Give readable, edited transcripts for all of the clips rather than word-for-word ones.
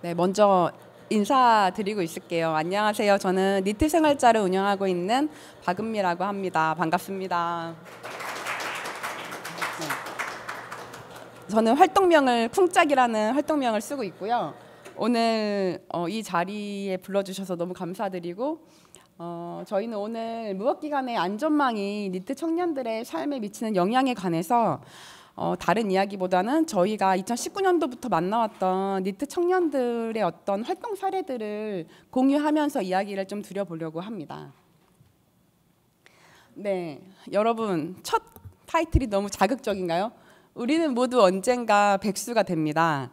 네, 먼저 인사드리고 있을게요. 안녕하세요. 저는 니트 생활자를 운영하고 있는 박은미라고 합니다. 반갑습니다. 네. 저는 활동명을 쿵짝이라는 활동명을 쓰고 있고요. 오늘 이 자리에 불러주셔서 너무 감사드리고 저희는 오늘 무역기관의 안전망이 니트 청년들의 삶에 미치는 영향에 관해서 다른 이야기보다는 저희가 2019년도부터 만나왔던 니트 청년들의 어떤 활동 사례들을 공유하면서 이야기를 좀 드려보려고 합니다. 네, 여러분 첫 타이틀이 너무 자극적인가요? 우리는 모두 언젠가 백수가 됩니다.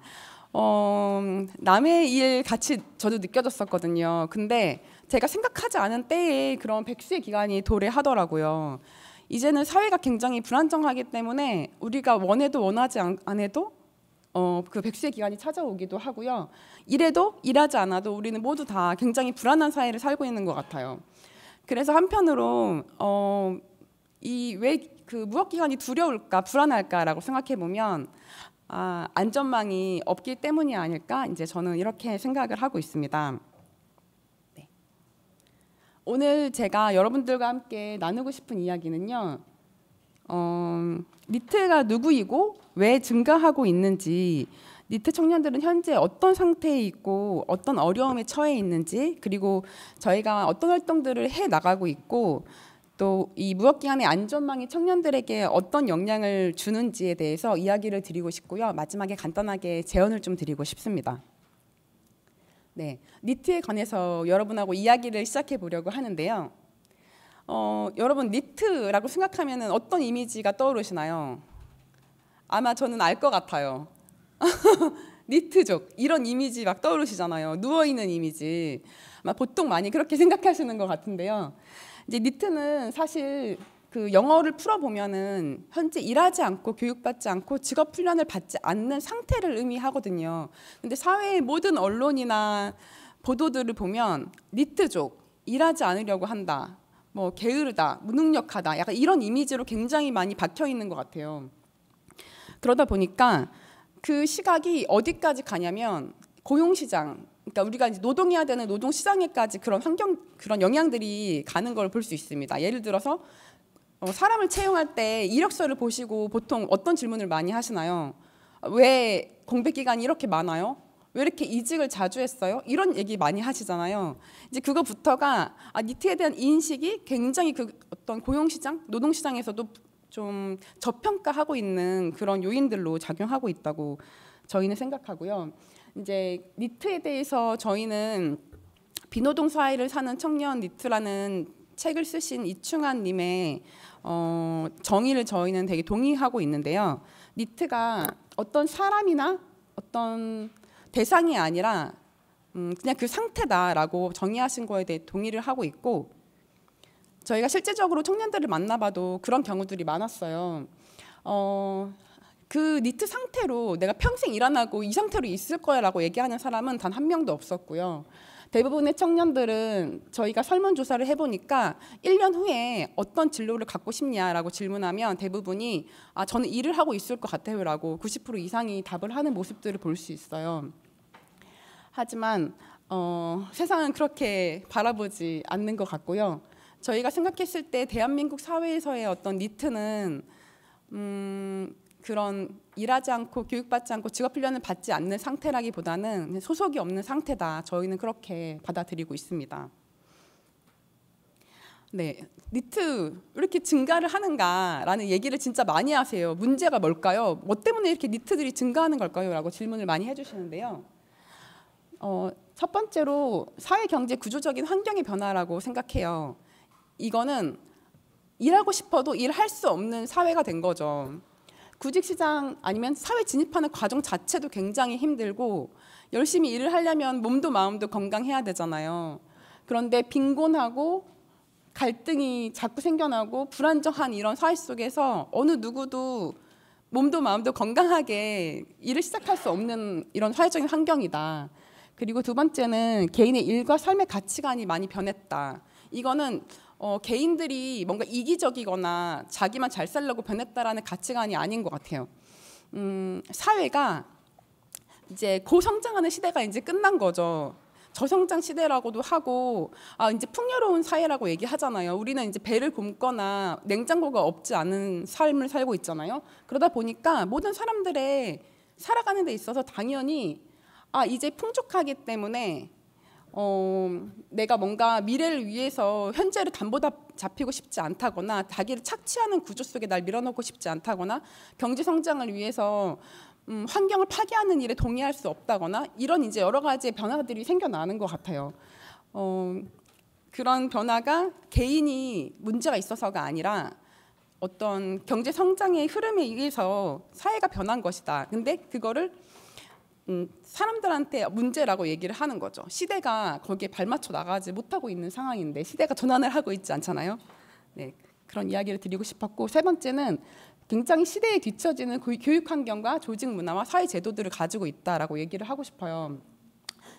남의 일 같이 저도 느껴졌었거든요. 근데 제가 생각하지 않은 때에 그런 백수의 기간이 도래하더라고요. 이제는 사회가 굉장히 불안정하기 때문에 우리가 원해도 원하지 않아도 그 백수의 기간이 찾아오기도 하고요. 이래도 일하지 않아도 우리는 모두 다 굉장히 불안한 사회를 살고 있는 것 같아요. 그래서 한편으로 이 왜 그 무역 기간이 두려울까 불안할까라고 생각해 보면 안전망이 없기 때문이 아닐까 이제 저는 이렇게 생각을 하고 있습니다. 네. 오늘 제가 여러분들과 함께 나누고 싶은 이야기는요. 니트가 누구이고 왜 증가하고 있는지, 니트 청년들은 현재 어떤 상태에 있고 어떤 어려움에 처해 있는지, 그리고 저희가 어떤 활동들을 해 나가고 있고 또 이 무역기관의 안전망이 청년들에게 어떤 영향을 주는지에 대해서 이야기를 드리고 싶고요. 마지막에 간단하게 제언을 좀 드리고 싶습니다. 네, 니트에 관해서 여러분하고 이야기를 시작해 보려고 하는데요. 여러분 니트라고 생각하면 어떤 이미지가 떠오르시나요? 아마 저는 알 것 같아요. 니트족 이런 이미지 막 떠오르시잖아요. 누워있는 이미지. 아마 보통 많이 그렇게 생각하시는 것 같은데요. 이제 니트는 사실 그 영어를 풀어보면은 현재 일하지 않고 교육받지 않고 직업 훈련을 받지 않는 상태를 의미하거든요. 근데 사회의 모든 언론이나 보도들을 보면 니트족, 일하지 않으려고 한다, 뭐 게으르다, 무능력하다, 약간 이런 이미지로 굉장히 많이 박혀 있는 것 같아요. 그러다 보니까 그 시각이 어디까지 가냐면 고용시장, 그러니까 우리가 이제 노동해야 되는 노동시장에까지 그런 그런 영향들이 가는 걸 볼 수 있습니다. 예를 들어서 사람을 채용할 때 이력서를 보시고 보통 어떤 질문을 많이 하시나요? 왜 공백 기간이 이렇게 많아요? 왜 이렇게 이직을 자주 했어요? 이런 얘기 많이 하시잖아요. 이제 그거부터가 니트에 대한 인식이 굉장히 그 어떤 고용시장, 노동시장에서도 좀 저평가하고 있는 그런 요인들로 작용하고 있다고 저희는 생각하고요. 이제 니트에 대해서 저희는 비노동 사회를 사는 청년 니트라는 책을 쓰신 이충환 님의 정의를 저희는 되게 동의하고 있는데요. 니트가 어떤 사람이나 어떤 대상이 아니라 그냥 그 상태다라고 정의하신 거에 대해 동의를 하고 있고, 저희가 실제적으로 청년들을 만나봐도 그런 경우들이 많았어요. 그 니트 상태로 내가 평생 일 안 하고 이 상태로 있을 거야라고 얘기하는 사람은 단 한 명도 없었고요. 대부분의 청년들은 저희가 설문조사를 해보니까 1년 후에 어떤 진로를 갖고 싶냐라고 질문하면 대부분이 저는 일을 하고 있을 것 같아요 라고 90% 이상이 답을 하는 모습들을 볼 수 있어요. 하지만 세상은 그렇게 바라보지 않는 것 같고요. 저희가 생각했을 때 대한민국 사회에서의 어떤 니트는 그런 일하지 않고 교육받지 않고 직업훈련을 받지 않는 상태라기보다는 소속이 없는 상태다. 저희는 그렇게 받아들이고 있습니다. 네, 니트 왜 이렇게 증가를 하는가라는 얘기를 진짜 많이 하세요. 문제가 뭘까요? 뭐 때문에 이렇게 니트들이 증가하는 걸까요? 라고 질문을 많이 해주시는데요. 첫 번째로 사회 경제 구조적인 환경의 변화라고 생각해요. 이거는 일하고 싶어도 일할 수 없는 사회가 된 거죠. 구직시장 아니면 사회 진입하는 과정 자체도 굉장히 힘들고 열심히 일을 하려면 몸도 마음도 건강해야 되잖아요. 그런데 빈곤하고 갈등이 자꾸 생겨나고 불안정한 이런 사회 속에서 어느 누구도 몸도 마음도 건강하게 일을 시작할 수 없는 이런 사회적인 환경이다. 그리고 두 번째는 개인의 일과 삶의 가치관이 많이 변했다. 이거는 개인들이 뭔가 이기적이거나 자기만 잘 살려고 변했다라는 가치관이 아닌 것 같아요. 사회가 이제 고성장하는 시대가 이제 끝난 거죠. 저성장 시대라고도 하고, 이제 풍요로운 사회라고 얘기하잖아요. 우리는 이제 배를 굶거나 냉장고가 없지 않은 삶을 살고 있잖아요. 그러다 보니까 모든 사람들의 살아가는 데 있어서 당연히 이제 풍족하기 때문에 내가 뭔가 미래를 위해서 현재를 담보다 잡히고 싶지 않다거나 자기를 착취하는 구조 속에 날 밀어넣고 싶지 않다거나 경제 성장을 위해서 환경을 파괴하는 일에 동의할 수 없다거나 이런 이제 여러 가지의 변화들이 생겨나는 것 같아요. 그런 변화가 개인이 문제가 있어서가 아니라 어떤 경제 성장의 흐름에 의해서 사회가 변한 것이다. 근데 그거를 사람들한테 문제라고 얘기를 하는 거죠. 시대가 거기에 발맞춰 나가지 못하고 있는 상황인데 시대가 전환을 하고 있지 않잖아요. 네, 그런 이야기를 드리고 싶었고, 세 번째는 굉장히 시대에 뒤처지는 교육 환경과 조직 문화와 사회 제도들을 가지고 있다라고 얘기를 하고 싶어요.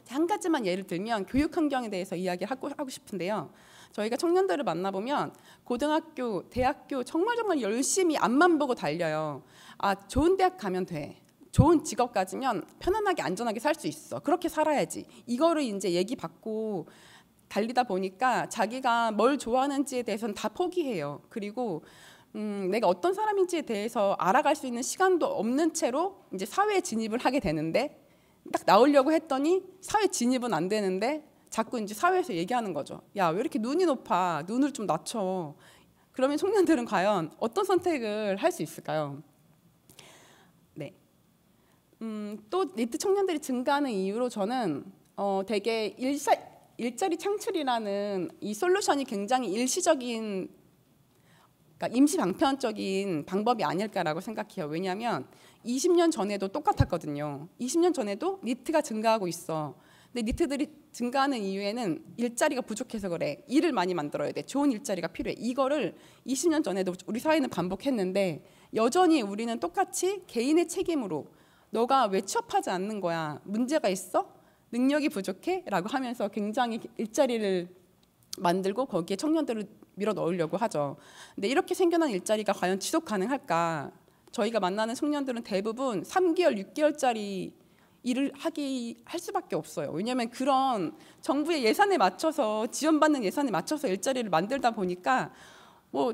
한 가지만 예를 들면 교육 환경에 대해서 이야기하고 싶은데요. 저희가 청년들을 만나보면 고등학교, 대학교 정말 열심히 앞만 보고 달려요. 좋은 대학 가면 돼. 좋은 직업 가지면 편안하게 안전하게 살 수 있어. 그렇게 살아야지. 이거를 이제 얘기 받고 달리다 보니까 자기가 뭘 좋아하는지에 대해서는 다 포기해요. 그리고 내가 어떤 사람인지에 대해서 알아갈 수 있는 시간도 없는 채로 이제 사회에 진입을 하게 되는데, 딱 나오려고 했더니 사회 진입은 안 되는데 자꾸 이제 사회에서 얘기하는 거죠. 야, 왜 이렇게 눈이 높아? 눈을 좀 낮춰. 그러면 청년들은 과연 어떤 선택을 할 수 있을까요? 네. 또 니트 청년들이 증가하는 이유로 저는 되게 일자리 창출이라는 이 솔루션이 굉장히 일시적인, 그러니까 임시 방편적인 방법이 아닐까라고 생각해요. 왜냐하면 20년 전에도 똑같았거든요. 20년 전에도 니트가 증가하고 있어. 근데 니트들이 증가하는 이유에는 일자리가 부족해서 그래. 일을 많이 만들어야 돼. 좋은 일자리가 필요해. 이거를 20년 전에도 우리 사회는 반복했는데 여전히 우리는 똑같이 개인의 책임으로 너가 왜 취업하지 않는 거야? 문제가 있어? 능력이 부족해? 라고 하면서 굉장히 일자리를 만들고 거기에 청년들을 밀어 넣으려고 하죠. 근데 이렇게 생겨난 일자리가 과연 지속 가능할까? 저희가 만나는 청년들은 대부분 3개월, 6개월짜리 일을 할 수밖에 없어요. 왜냐하면 그런 정부의 예산에 맞춰서, 지원받는 예산에 맞춰서 일자리를 만들다 보니까 뭐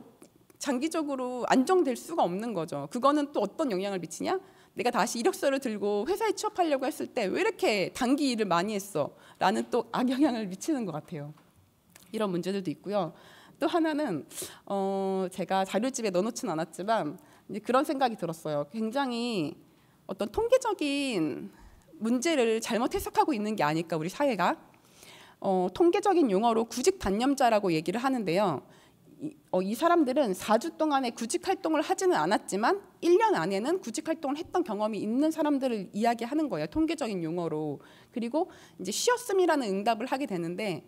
장기적으로 안정될 수가 없는 거죠. 그거는 또 어떤 영향을 미치냐? 내가 다시 이력서를 들고 회사에 취업하려고 했을 때 왜 이렇게 단기 일을 많이 했어? 라는 또 악영향을 미치는 것 같아요. 이런 문제들도 있고요. 또 하나는 제가 자료집에 넣어놓지는 않았지만 이제 그런 생각이 들었어요. 굉장히 어떤 통계적인 문제를 잘못 해석하고 있는 게 아닐까, 우리 사회가. 통계적인 용어로 구직 단념자라고 얘기를 하는데요. 이 사람들은 4주 동안에 구직 활동을 하지는 않았지만 1년 안에는 구직 활동을 했던 경험이 있는 사람들을 이야기하는 거예요. 통계적인 용어로. 그리고 이제 쉬었음이라는 응답을 하게 되는데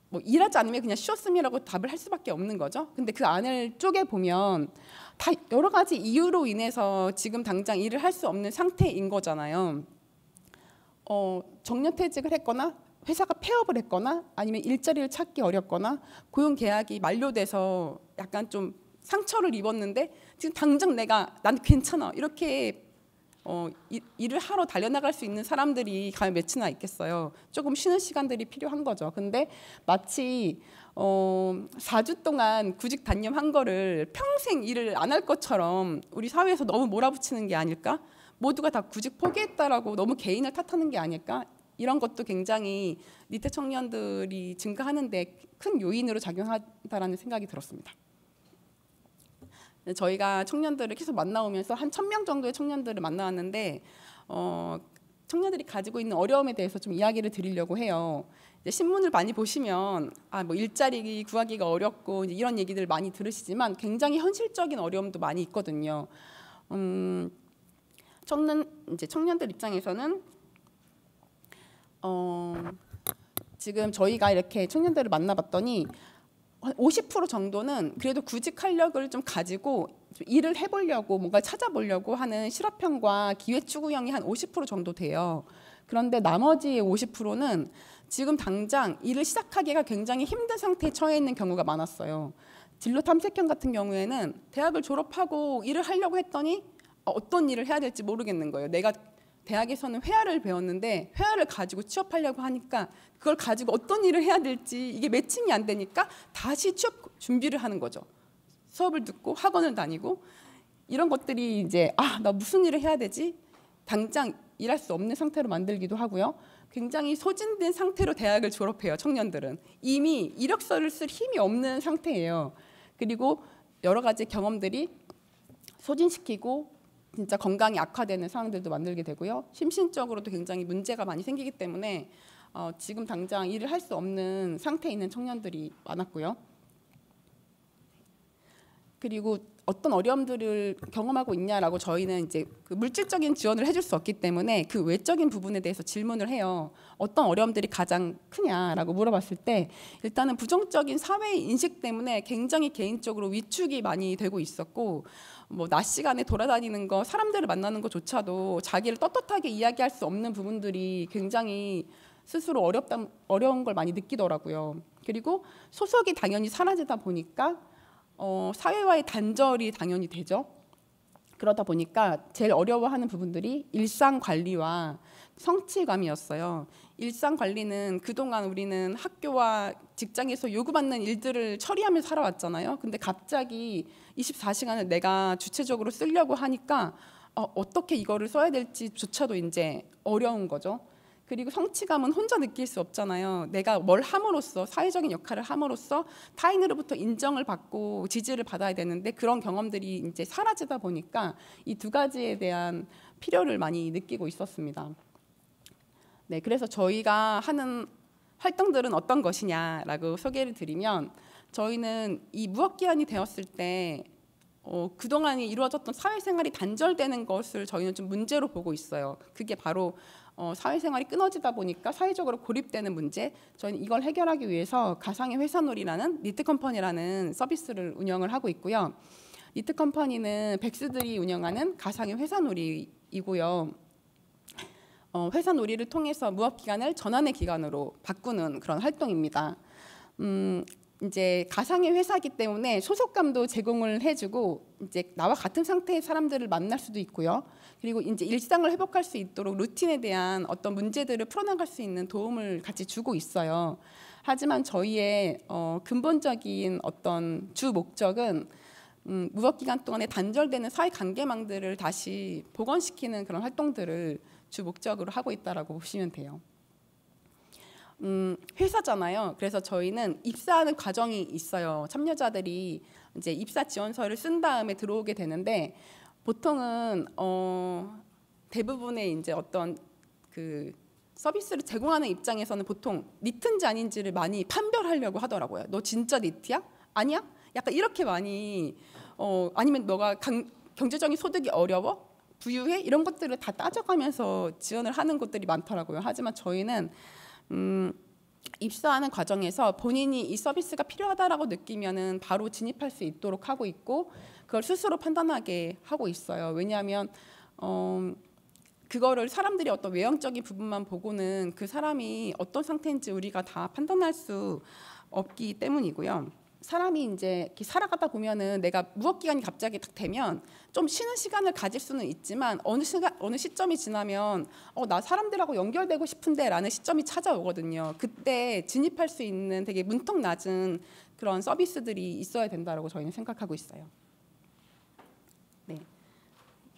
뭐 일하지 않으면 그냥 쉬었음이라고 답을 할 수밖에 없는 거죠. 근데 그 안을 쪼개 보면 다 여러 가지 이유로 인해서 지금 당장 일을 할 수 없는 상태인 거잖아요. 정년퇴직을 했거나 회사가 폐업을 했거나 아니면 일자리를 찾기 어렵거나 고용 계약이 만료돼서 약간 좀 상처를 입었는데 지금 당장 난 괜찮아 이렇게 일을 하러 달려나갈 수 있는 사람들이 과연 몇이나 있겠어요. 조금 쉬는 시간들이 필요한 거죠. 근데 마치 4주 동안 구직 단념한 거를 평생 일을 안 할 것처럼 우리 사회에서 너무 몰아붙이는 게 아닐까? 모두가 다 구직 포기했다라고 너무 개인을 탓하는 게 아닐까? 이런 것도 굉장히 니트 청년들이 증가하는 데 큰 요인으로 작용한다라는 생각이 들었습니다. 저희가 청년들을 계속 만나오면서 한 1,000명 정도의 청년들을 만나왔는데 청년들이 가지고 있는 어려움에 대해서 좀 이야기를 드리려고 해요. 이제 신문을 많이 보시면 뭐 일자리 구하기가 어렵고 이런 얘기들 많이 들으시지만 굉장히 현실적인 어려움도 많이 있거든요. 청년들 입장에서는 지금 저희가 이렇게 청년들을 만나봤더니 50% 정도는 그래도 구직 활력을 좀 가지고 좀 일을 해보려고 뭔가 찾아보려고 하는 실업형과 기회추구형이 한 50% 정도 돼요. 그런데 나머지 50%는 지금 당장 일을 시작하기가 굉장히 힘든 상태에 처해 있는 경우가 많았어요. 진로 탐색형 같은 경우에는 대학을 졸업하고 일을 하려고 했더니 어떤 일을 해야 될지 모르겠는 거예요. 내가 대학에서는 회화를 배웠는데 회화를 가지고 취업하려고 하니까 그걸 가지고 어떤 일을 해야 될지 이게 매칭이 안 되니까 다시 취업 준비를 하는 거죠. 수업을 듣고 학원을 다니고 이런 것들이 이제 나 무슨 일을 해야 되지? 당장 일할 수 없는 상태로 만들기도 하고요. 굉장히 소진된 상태로 대학을 졸업해요. 청년들은 이미 이력서를 쓸 힘이 없는 상태예요. 그리고 여러 가지 경험들이 소진시키고 진짜 건강이 악화되는 상황들도 만들게 되고요. 심신적으로도 굉장히 문제가 많이 생기기 때문에 지금 당장 일을 할 수 없는 상태에 있는 청년들이 많았고요. 그리고 어떤 어려움들을 경험하고 있냐라고 저희는 이제 그 물질적인 지원을 해줄 수 없기 때문에 그 외적인 부분에 대해서 질문을 해요. 어떤 어려움들이 가장 크냐라고 물어봤을 때 일단은 부정적인 사회 인식 때문에 굉장히 개인적으로 위축이 많이 되고 있었고 뭐 낮 시간에 돌아다니는 거, 사람들을 만나는 것조차도 자기를 떳떳하게 이야기할 수 없는 부분들이 굉장히 스스로 어려운 걸 많이 느끼더라고요. 그리고 소속이 당연히 사라지다 보니까 사회와의 단절이 당연히 되죠. 그러다 보니까 제일 어려워하는 부분들이 일상 관리와 성취감이었어요. 일상 관리는 그동안 우리는 학교와 직장에서 요구받는 일들을 처리하면서 살아왔잖아요. 근데 갑자기 24시간을 내가 주체적으로 쓰려고 하니까 어떻게 이거를 써야 될지조차도 이제 어려운 거죠. 그리고 성취감은 혼자 느낄 수 없잖아요. 내가 뭘 함으로써 사회적인 역할을 함으로써 타인으로부터 인정을 받고 지지를 받아야 되는데 그런 경험들이 이제 사라지다 보니까 이 두 가지에 대한 필요를 많이 느끼고 있었습니다. 네, 그래서 저희가 하는 활동들은 어떤 것이냐라고 소개를 드리면 저희는 이 무학기한이 되었을 때 그동안이 이루어졌던 사회생활이 단절되는 것을 저희는 좀 문제로 보고 있어요. 그게 바로 사회생활이 끊어지다 보니까 사회적으로 고립되는 문제. 저희는 이걸 해결하기 위해서 가상의 회사놀이라는 니트컴퍼니라는 서비스를 운영을 하고 있고요. 니트컴퍼니는 백수들이 운영하는 가상의 회사놀이이고요. 회사놀이를 통해서 무업기간을 전환의 기간으로 바꾸는 그런 활동입니다. 이제 가상의 회사이기 때문에 소속감도 제공을 해주고 이제 나와 같은 상태의 사람들을 만날 수도 있고요. 그리고 이제 일상을 회복할 수 있도록 루틴에 대한 어떤 문제들을 풀어나갈 수 있는 도움을 같이 주고 있어요. 하지만 저희의 근본적인 어떤 주 목적은 무업 기간 동안에 단절되는 사회 관계망들을 다시 복원시키는 그런 활동들을 주 목적으로 하고 있다라고 보시면 돼요. 회사잖아요. 그래서 저희는 입사하는 과정이 있어요. 참여자들이 이제 입사 지원서를 쓴 다음에 들어오게 되는데 보통은 대부분의 이제 어떤 그 서비스를 제공하는 입장에서는 보통 니트인지 아닌지를 많이 판별하려고 하더라고요. 너 진짜 니트야? 아니야? 약간 이렇게 많이 아니면 너가 경제적인 소득이 어려워? 부유해? 이런 것들을 다 따져가면서 지원을 하는 곳들이 많더라고요. 하지만 저희는 입사하는 과정에서 본인이 이 서비스가 필요하다라고 느끼면은 바로 진입할 수 있도록 하고 있고 그걸 스스로 판단하게 하고 있어요. 왜냐하면 그거를 사람들이 어떤 외형적인 부분만 보고는 그 사람이 어떤 상태인지 우리가 다 판단할 수 없기 때문이고요. 사람이 이제 이렇게 살아가다 보면은 내가 무업 기간이 갑자기 딱 되면 좀 쉬는 시간을 가질 수는 있지만 어느 시점이 지나면 나 사람들하고 연결되고 싶은데라는 시점이 찾아오거든요. 그때 진입할 수 있는 되게 문턱 낮은 그런 서비스들이 있어야 된다라고 저희는 생각하고 있어요. 네.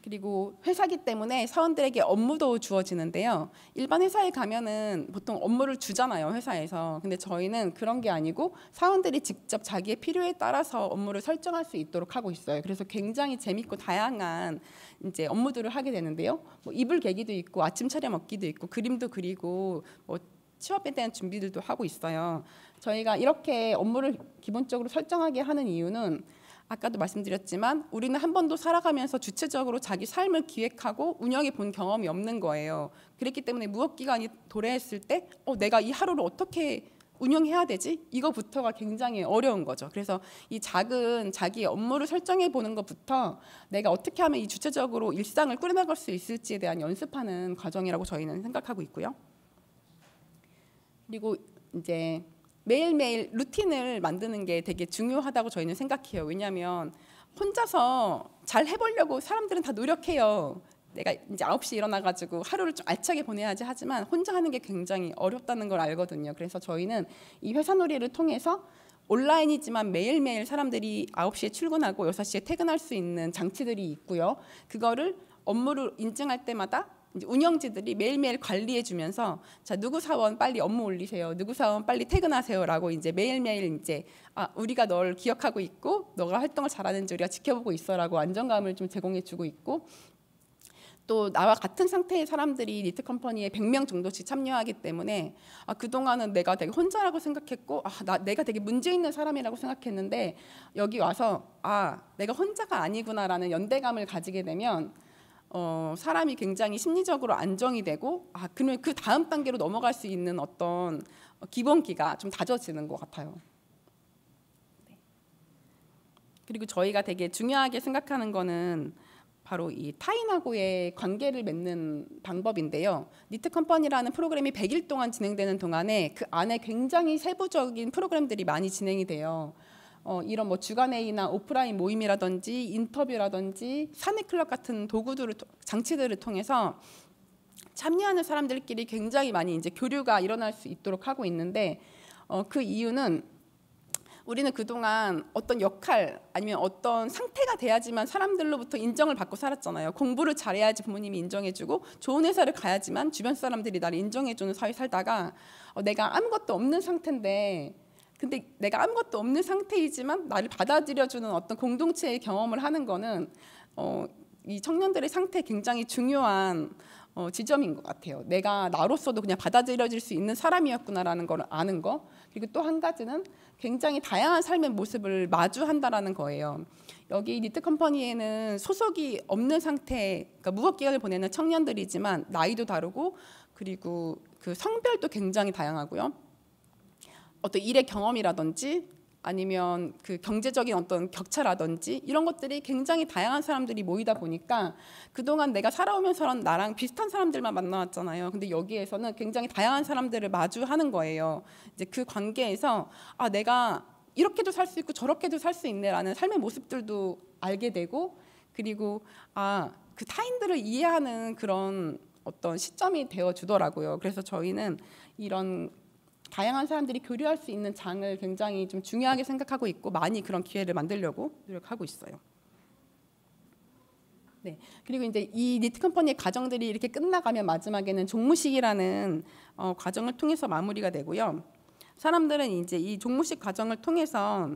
그리고 회사기 때문에 사원들에게 업무도 주어지는데요. 일반 회사에 가면은 보통 업무를 주잖아요, 회사에서. 근데 저희는 그런 게 아니고 사원들이 직접 자기의 필요에 따라서 업무를 설정할 수 있도록 하고 있어요. 그래서 굉장히 재밌고 다양한 이제 업무들을 하게 되는데요. 뭐 이불 개기도 있고 아침 차려 먹기도 있고 그림도 그리고 뭐 취업에 대한 준비들도 하고 있어요. 저희가 이렇게 업무를 기본적으로 설정하게 하는 이유는 아까도 말씀드렸지만 우리는 한 번도 살아가면서 주체적으로 자기 삶을 기획하고 운영해 본 경험이 없는 거예요. 그렇기 때문에 무업기간이 도래했을 때 내가 이 하루를 어떻게 운영해야 되지? 이거부터가 굉장히 어려운 거죠. 그래서 이 작은 자기 업무를 설정해 보는 것부터 내가 어떻게 하면 이 주체적으로 일상을 꾸려나갈 수 있을지에 대한 연습하는 과정이라고 저희는 생각하고 있고요. 그리고 이제 매일매일 루틴을 만드는 게 되게 중요하다고 저희는 생각해요. 왜냐하면 혼자서 잘 해보려고 사람들은 다 노력해요. 내가 이제 9시에 일어나가지고 하루를 좀 알차게 보내야지 하지만 혼자 하는 게 굉장히 어렵다는 걸 알거든요. 그래서 저희는 이 회사놀이를 통해서 온라인이지만 매일매일 사람들이 9시에 출근하고 6시에 퇴근할 수 있는 장치들이 있고요. 그거를 업무를 인증할 때마다 이제 운영진들이 매일매일 관리해주면서 자 누구 사원 빨리 업무 올리세요, 누구 사원 빨리 퇴근하세요라고 이제 매일매일 이제 우리가 널 기억하고 있고 너가 활동을 잘하는지 우리가 지켜보고 있어라고 안정감을 좀 제공해주고 있고 또 나와 같은 상태의 사람들이 니트 컴퍼니에 100명 정도씩 참여하기 때문에 그동안은 내가 되게 혼자라고 생각했고 내가 되게 문제 있는 사람이라고 생각했는데 여기 와서 내가 혼자가 아니구나라는 연대감을 가지게 되면 사람이 굉장히 심리적으로 안정이 되고 그러면 그 다음 단계로 넘어갈 수 있는 어떤 기본기가 좀 다져지는 것 같아요. 네. 그리고 저희가 되게 중요하게 생각하는 거는 바로 이 타인하고의 관계를 맺는 방법인데요. 니트 컴퍼니라는 프로그램이 100일 동안 진행되는 동안에 그 안에 굉장히 세부적인 프로그램들이 많이 진행이 돼요. 이런 뭐 주간 회의나 오프라인 모임이라든지 인터뷰라든지 사내 클럽 같은 도구들을 장치들을 통해서 참여하는 사람들끼리 굉장히 많이 이제 교류가 일어날 수 있도록 하고 있는데 그 이유는 우리는 그동안 어떤 역할 아니면 어떤 상태가 돼야지만 사람들로부터 인정을 받고 살았잖아요. 공부를 잘해야지 부모님이 인정해주고 좋은 회사를 가야지만 주변 사람들이 나를 인정해주는 사회 살다가 내가 아무것도 없는 상태인데 근데 내가 아무것도 없는 상태이지만 나를 받아들여주는 어떤 공동체의 경험을 하는 거는 이 청년들의 상태에 굉장히 중요한 지점인 것 같아요. 내가 나로서도 그냥 받아들여질 수 있는 사람이었구나라는 걸 아는 거. 그리고 또 한 가지는 굉장히 다양한 삶의 모습을 마주한다라는 거예요. 여기 니트 컴퍼니에는 소속이 없는 상태, 그러니까 무급기간을 보내는 청년들이지만 나이도 다르고 그리고 그 성별도 굉장히 다양하고요. 어떤 일의 경험이라든지 아니면 그 경제적인 어떤 격차라든지 이런 것들이 굉장히 다양한 사람들이 모이다 보니까 그동안 내가 살아오면서는 나랑 비슷한 사람들만 만나왔잖아요. 근데 여기에서는 굉장히 다양한 사람들을 마주하는 거예요. 이제 그 관계에서 내가 이렇게도 살 수 있고 저렇게도 살 수 있네라는 삶의 모습들도 알게 되고 그리고 그 타인들을 이해하는 그런 어떤 시점이 되어 주더라고요. 그래서 저희는 이런 다양한 사람들이 교류할 수 있는 장을 굉장히 좀 중요하게 생각하고 있고 많이 그런 기회를 만들려고 노력하고 있어요. 네. 그리고 이제 이 니트 컴퍼니의 과정들이 이렇게 끝나가면 마지막에는 종무식이라는 과정을 통해서 마무리가 되고요. 사람들은 이제 이 종무식 과정을 통해서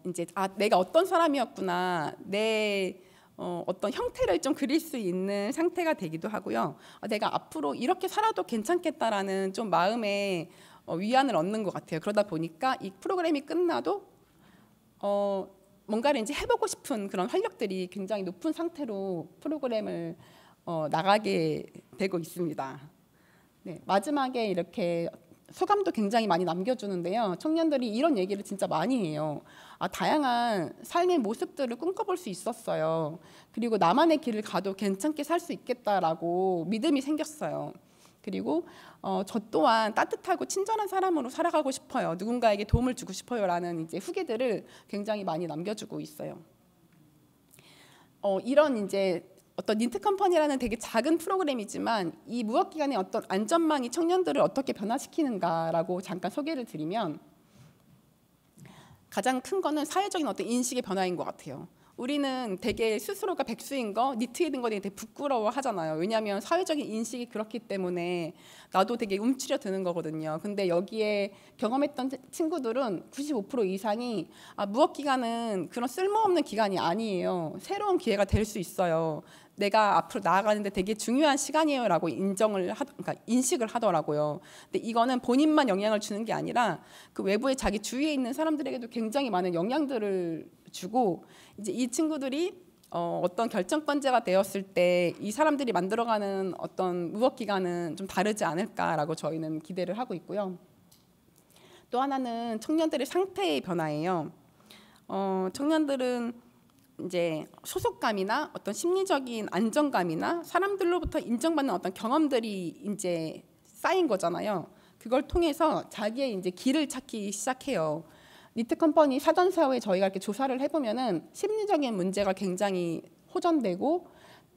이제 내가 어떤 사람이었구나, 내 어떤 형태를 좀 그릴 수 있는 상태가 되기도 하고요. 내가 앞으로 이렇게 살아도 괜찮겠다라는 좀 마음의 위안을 얻는 것 같아요. 그러다 보니까 이 프로그램이 끝나도 뭔가를 이제 해보고 싶은 그런 활력들이 굉장히 높은 상태로 프로그램을 나가게 되고 있습니다. 네, 마지막에 이렇게 소감도 굉장히 많이 남겨주는데요. 청년들이 이런 얘기를 진짜 많이 해요. 다양한 삶의 모습들을 꿈꿔볼 수 있었어요. 그리고 나만의 길을 가도 괜찮게 살 수 있겠다라고 믿음이 생겼어요. 그리고 저 또한 따뜻하고 친절한 사람으로 살아가고 싶어요. 누군가에게 도움을 주고 싶어요라는 이제 후기들을 굉장히 많이 남겨주고 있어요. 이런 이제 어떤 니트 컴퍼니라는 되게 작은 프로그램이지만 이 무업 기간의 어떤 안전망이 청년들을 어떻게 변화시키는가라고 잠깐 소개를 드리면 가장 큰 거는 사회적인 어떤 인식의 변화인 것 같아요. 우리는 되게 스스로가 백수인 거, 니트에 든 거에 되게 부끄러워 하잖아요. 왜냐하면 사회적인 인식이 그렇기 때문에 나도 되게 움츠려 드는 거거든요. 근데 여기에 경험했던 친구들은 95% 이상이 무업 기간은 그런 쓸모없는 기간이 아니에요. 새로운 기회가 될 수 있어요. 내가 앞으로 나아가는데 되게 중요한 시간이에요라고 그러니까 인식을 하더라고요. 근데 이거는 본인만 영향을 주는 게 아니라 그 외부에 자기 주위에 있는 사람들에게도 굉장히 많은 영향들을 주고 이제 이 친구들이 어떤 결정권자가 되었을 때 이 사람들이 만들어가는 어떤 무업 기간은 좀 다르지 않을까라고 저희는 기대를 하고 있고요. 또 하나는 청년들의 상태의 변화예요. 청년들은 이제 소속감이나 어떤 심리적인 안정감이나 사람들로부터 인정받는 어떤 경험들이 이제 쌓인 거잖아요. 그걸 통해서 자기의 이제 길을 찾기 시작해요. 니트 컴퍼니 사전사후에 저희가 이렇게 조사를 해보면은 심리적인 문제가 굉장히 호전되고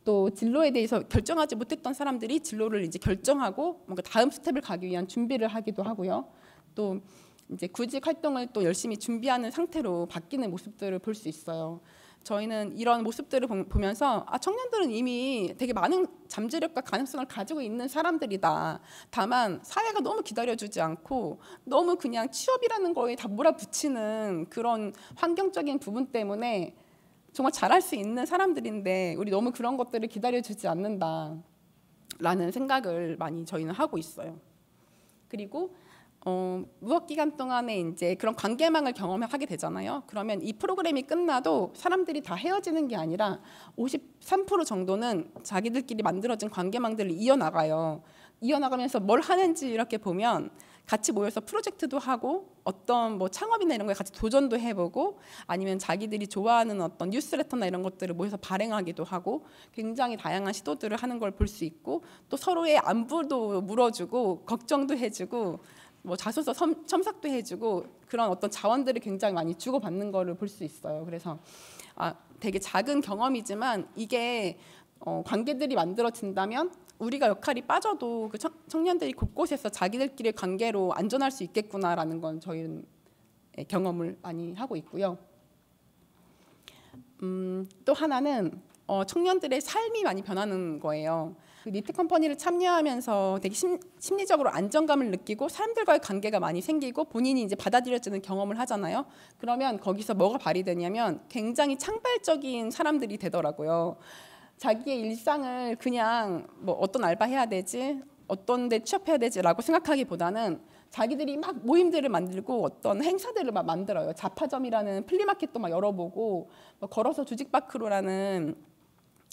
또 진로에 대해서 결정하지 못했던 사람들이 진로를 이제 결정하고 뭔가 다음 스텝을 가기 위한 준비를 하기도 하고요. 또 이제 구직 활동을 또 열심히 준비하는 상태로 바뀌는 모습들을 볼 수 있어요. 저희는 이런 모습들을 보면서 청년들은 이미 되게 많은 잠재력과 가능성을 가지고 있는 사람들이다. 다만 사회가 너무 기다려주지 않고 너무 그냥 취업이라는 거에 다 몰아붙이는 그런 환경적인 부분 때문에 정말 잘할 수 있는 사람들인데 우리 너무 그런 것들을 기다려주지 않는다라는 생각을 많이 저희는 하고 있어요. 그리고 무역 기간 동안에 이제 그런 관계망을 경험하게 되잖아요. 그러면 이 프로그램이 끝나도 사람들이 다 헤어지는 게 아니라 53% 정도는 자기들끼리 만들어진 관계망들을 이어나가요. 이어나가면서 뭘 하는지 이렇게 보면 같이 모여서 프로젝트도 하고 어떤 뭐 창업이나 이런 거에 같이 도전도 해보고 아니면 자기들이 좋아하는 어떤 뉴스레터나 이런 것들을 모여서 발행하기도 하고 굉장히 다양한 시도들을 하는 걸 볼 수 있고 또 서로의 안부도 물어주고 걱정도 해주고 뭐 자소서 첨삭도 해주고 그런 어떤 자원들을 굉장히 많이 주고받는 거를 볼 수 있어요. 그래서 되게 작은 경험이지만 이게 관계들이 만들어진다면 우리가 역할이 빠져도 그 청년들이 곳곳에서 자기들끼리의 관계로 안전할 수 있겠구나라는 건 저희는 경험을 많이 하고 있고요. 또 하나는 청년들의 삶이 많이 변하는 거예요. 그 니트 컴퍼니를 참여하면서 되게 심리적으로 안정감을 느끼고 사람들과의 관계가 많이 생기고 본인이 이제 받아들여지는 경험을 하잖아요. 그러면 거기서 뭐가 발휘되냐면 굉장히 창발적인 사람들이 되더라고요. 자기의 일상을 그냥 뭐 어떤 알바 해야 되지, 어떤 데 취업해야 되지라고 생각하기보다는 자기들이 막 모임들을 만들고 어떤 행사들을 막 만들어요. 자파점이라는 플리마켓도 막 열어보고 걸어서 주식바크로라는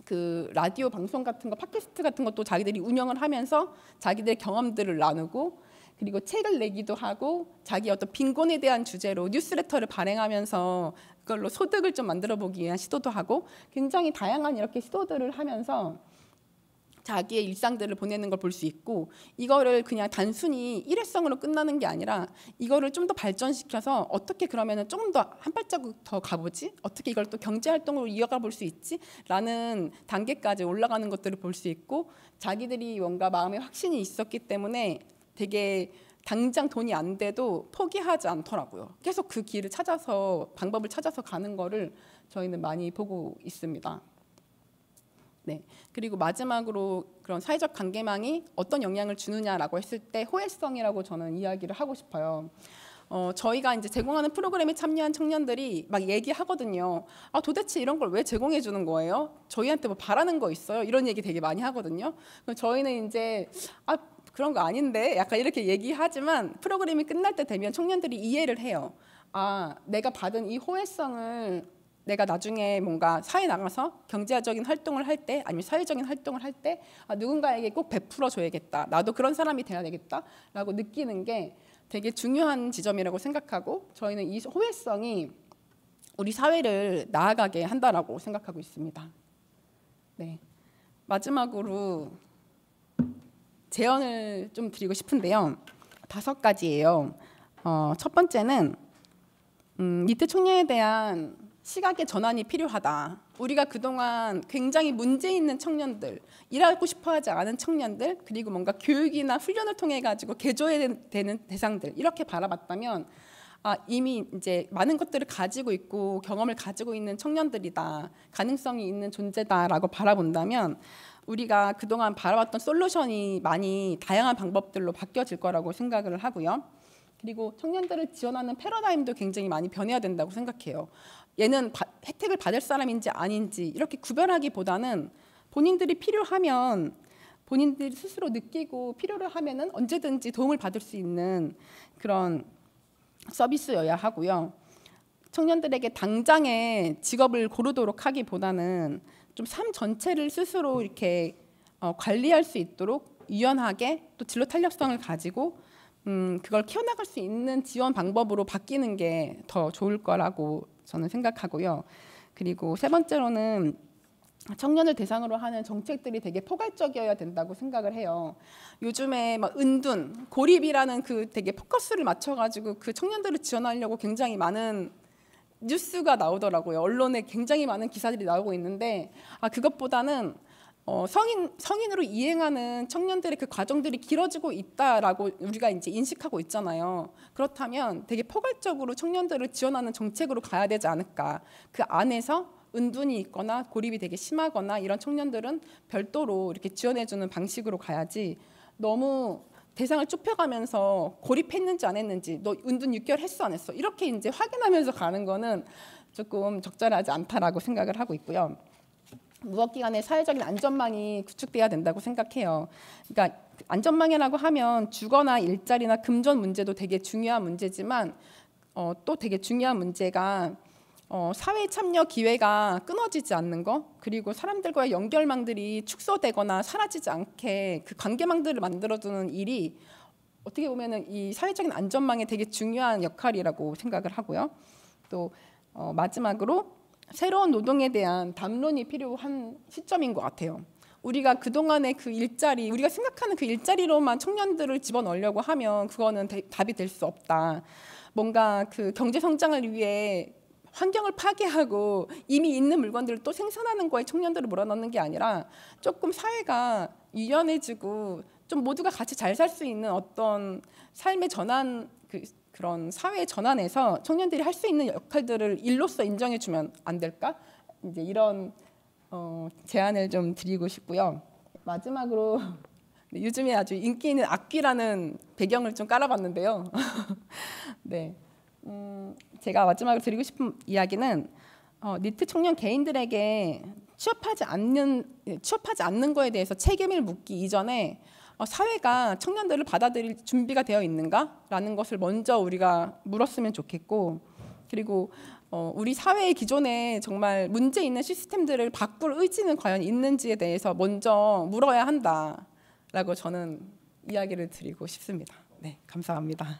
그 라디오 방송 같은 거, 팟캐스트 같은 것도 자기들이 운영을 하면서 자기들의 경험들을 나누고 그리고 책을 내기도 하고 자기 어떤 빈곤에 대한 주제로 뉴스레터를 발행하면서 그걸로 소득을 좀 만들어 보기 위한 시도도 하고 굉장히 다양한 이렇게 시도들을 하면서 자기의 일상들을 보내는 걸 볼 수 있고 이거를 그냥 단순히 일회성으로 끝나는 게 아니라 이거를 좀 더 발전시켜서 어떻게 그러면은 조금 더 한 발자국 더 가보지? 어떻게 이걸 또 경제 활동으로 이어가 볼 수 있지? 라는 단계까지 올라가는 것들을 볼 수 있고 자기들이 뭔가 마음에 확신이 있었기 때문에 되게 당장 돈이 안 돼도 포기하지 않더라고요. 계속 그 길을 찾아서 방법을 찾아서 가는 거를 저희는 많이 보고 있습니다. 네. 그리고 마지막으로 그런 사회적 관계망이 어떤 영향을 주느냐라고 했을 때 호혜성이라고 저는 이야기를 하고 싶어요. 저희가 이제 제공하는 프로그램에 참여한 청년들이 막 얘기하거든요. 도대체 이런 걸 왜 제공해 주는 거예요? 저희한테 뭐 바라는 거 있어요? 이런 얘기 되게 많이 하거든요. 그럼 저희는 이제 그런 거 아닌데 약간 이렇게 얘기하지만 프로그램이 끝날 때 되면 청년들이 이해를 해요. 내가 받은 이 호혜성을 내가 나중에 뭔가 사회에 나가서 경제적인 활동을 할 때 아니면 사회적인 활동을 할 때 누군가에게 꼭 베풀어 줘야겠다. 나도 그런 사람이 돼야 되겠다라고 느끼는 게 되게 중요한 지점이라고 생각하고 저희는 이 호혜성이 우리 사회를 나아가게 한다라고 생각하고 있습니다. 네. 마지막으로 제언을 좀 드리고 싶은데요. 5가지예요. 첫 번째는 니트 청년에 대한 시각의 전환이 필요하다. 우리가 그동안 굉장히 문제 있는 청년들, 일하고 싶어하지 않은 청년들, 그리고 뭔가 교육이나 훈련을 통해 가지고 개조해야 되는 대상들 이렇게 바라봤다면 이미 이제 많은 것들을 가지고 있고 경험을 가지고 있는 청년들이다, 가능성이 있는 존재다라고 바라본다면 우리가 그동안 바라봤던 솔루션이 많이 다양한 방법들로 바뀌어질 거라고 생각을 하고요. 그리고 청년들을 지원하는 패러다임도 굉장히 많이 변해야 된다고 생각해요. 얘는 혜택을 받을 사람인지 아닌지 이렇게 구별하기보다는 본인들이 필요하면 본인들이 스스로 느끼고 필요를 하면은 언제든지 도움을 받을 수 있는 그런 서비스여야 하고요. 청년들에게 당장의 직업을 고르도록 하기보다는 좀 삶 전체를 스스로 이렇게 관리할 수 있도록 유연하게 또 진로 탄력성을 가지고 그걸 키워나갈 수 있는 지원 방법으로 바뀌는 게 더 좋을 거라고 저는 생각하고요. 그리고 세 번째로는 청년을 대상으로 하는 정책들이 되게 포괄적이어야 된다고 생각을 해요. 요즘에 막 은둔, 고립이라는 그 되게 포커스를 맞춰가지고 그 청년들을 지원하려고 굉장히 많은 뉴스가 나오더라고요. 언론에 굉장히 많은 기사들이 나오고 있는데 그것보다는 성인으로 이행하는 청년들의 그 과정들이 길어지고 있다라고 우리가 이제 인식하고 있잖아요. 그렇다면 되게 포괄적으로 청년들을 지원하는 정책으로 가야 되지 않을까. 그 안에서 은둔이 있거나 고립이 되게 심하거나 이런 청년들은 별도로 이렇게 지원해주는 방식으로 가야지, 너무 대상을 좁혀가면서 고립했는지 안 했는지, 너 은둔 6개월 했어 안 했어 이렇게 이제 확인하면서 가는 거는 조금 적절하지 않다라고 생각을 하고 있고요. 무업기관의 사회적인 안전망이 구축돼야 된다고 생각해요. 그러니까 안전망이라고 하면 주거나 일자리나 금전 문제도 되게 중요한 문제지만 또 되게 중요한 문제가 사회 참여 기회가 끊어지지 않는 거, 그리고 사람들과의 연결망들이 축소되거나 사라지지 않게 그 관계망들을 만들어주는 일이 어떻게 보면은 이 사회적인 안전망에 되게 중요한 역할이라고 생각을 하고요. 또 마지막으로 새로운 노동에 대한 담론이 필요한 시점인 것 같아요. 우리가 그동안의 그 일자리, 우리가 생각하는 그 일자리로만 청년들을 집어넣으려고 하면 그거는 답이 될 수 없다. 뭔가 그 경제 성장을 위해 환경을 파괴하고 이미 있는 물건들을 또 생산하는 거에 청년들을 몰아넣는 게 아니라 조금 사회가 유연해지고 좀 모두가 같이 잘 살 수 있는 어떤 삶의 전환, 그런 사회의 전환에서 청년들이 할 수 있는 역할들을 일로서 인정해주면 안 될까? 이제 이런 제안을 좀 드리고 싶고요. 마지막으로 요즘에 아주 인기 있는 악기라는 배경을 좀 깔아봤는데요. 네, 제가 마지막으로 드리고 싶은 이야기는 니트 청년 개인들에게 취업하지 않는 거에 대해서 책임을 묻기 이전에 사회가 청년들을 받아들일 준비가 되어 있는가라는 것을 먼저 우리가 물었으면 좋겠고, 그리고 우리 사회의 기존에 정말 문제 있는 시스템들을 바꿀 의지는 과연 있는지에 대해서 먼저 물어야 한다라고 저는 이야기를 드리고 싶습니다. 네, 감사합니다.